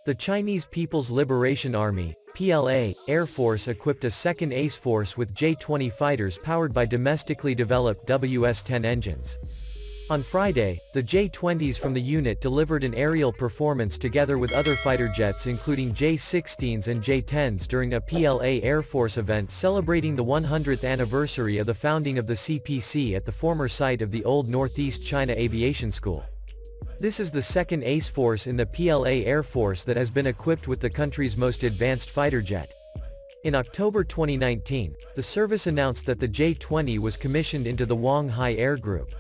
The Chinese People's Liberation Army, PLA, Air Force equipped a second Ace Force with J-20 fighters powered by domestically developed WS-10 engines. On Friday, the J-20s from the unit delivered an aerial performance together with other fighter jets including J-16s and J-10s during a PLA Air Force event celebrating the 100th anniversary of the founding of the CPC at the former site of the old Northeast China Aviation School. This is the second Ace Force in the PLA Air Force that has been equipped with the country's most advanced fighter jet. In October 2019, the service announced that the J-20 was commissioned into the Wang Hai Air Group.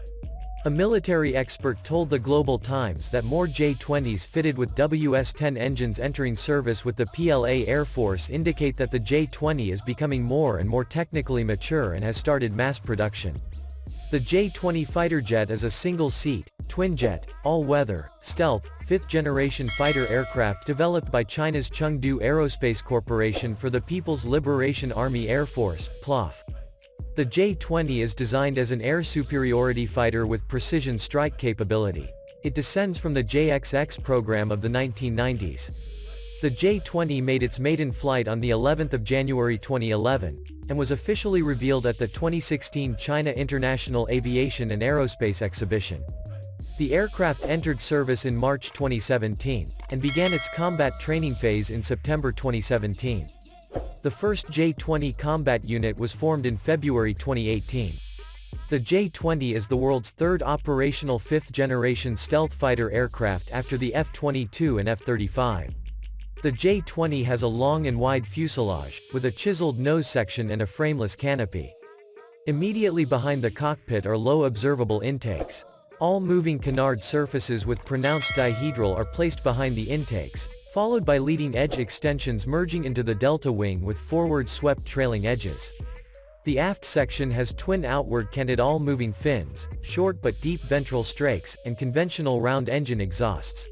A military expert told the Global Times that more J-20s fitted with WS-10 engines entering service with the PLA Air Force indicate that the J-20 is becoming more and more technically mature and has started mass production. The J-20 fighter jet is a single-seat, twin-jet, all-weather, stealth, fifth-generation fighter aircraft developed by China's Chengdu Aerospace Corporation for the People's Liberation Army Air Force, PLAF. The J-20 is designed as an air superiority fighter with precision strike capability. It descends from the JXX program of the 1990s. The J-20 made its maiden flight on the 11th of January 2011, and was officially revealed at the 2016 China International Aviation and Aerospace Exhibition. The aircraft entered service in March 2017, and began its combat training phase in September 2017. The first J-20 combat unit was formed in February 2018. The J-20 is the world's third operational fifth-generation stealth fighter aircraft after the F-22 and F-35. The J-20 has a long and wide fuselage, with a chiseled nose section and a frameless canopy. Immediately behind the cockpit are low observable intakes. All moving canard surfaces with pronounced dihedral are placed behind the intakes, followed by leading-edge extensions merging into the delta wing with forward-swept trailing edges. The aft section has twin outward-canted all-moving fins, short but deep ventral strakes, and conventional round engine exhausts.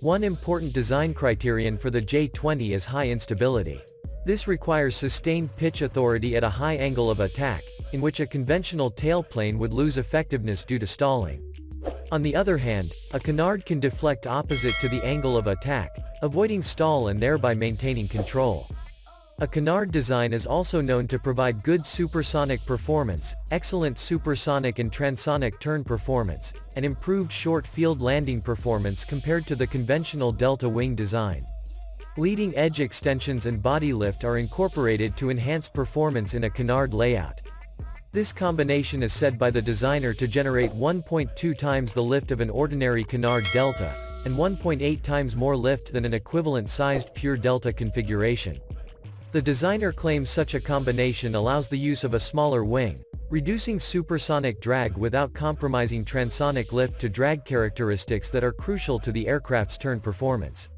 One important design criterion for the J-20 is high instability. This requires sustained pitch authority at a high angle of attack, in which a conventional tailplane would lose effectiveness due to stalling. On the other hand, a canard can deflect opposite to the angle of attack, avoiding stall and thereby maintaining control. A canard design is also known to provide good supersonic performance, excellent supersonic and transonic turn performance, and improved short-field landing performance compared to the conventional delta wing design. Leading edge extensions and body lift are incorporated to enhance performance in a canard layout. This combination is said by the designer to generate 1.2 times the lift of an ordinary canard delta, and 1.8 times more lift than an equivalent-sized pure delta configuration. The designer claims such a combination allows the use of a smaller wing, reducing supersonic drag without compromising transonic lift to drag characteristics that are crucial to the aircraft's turn performance.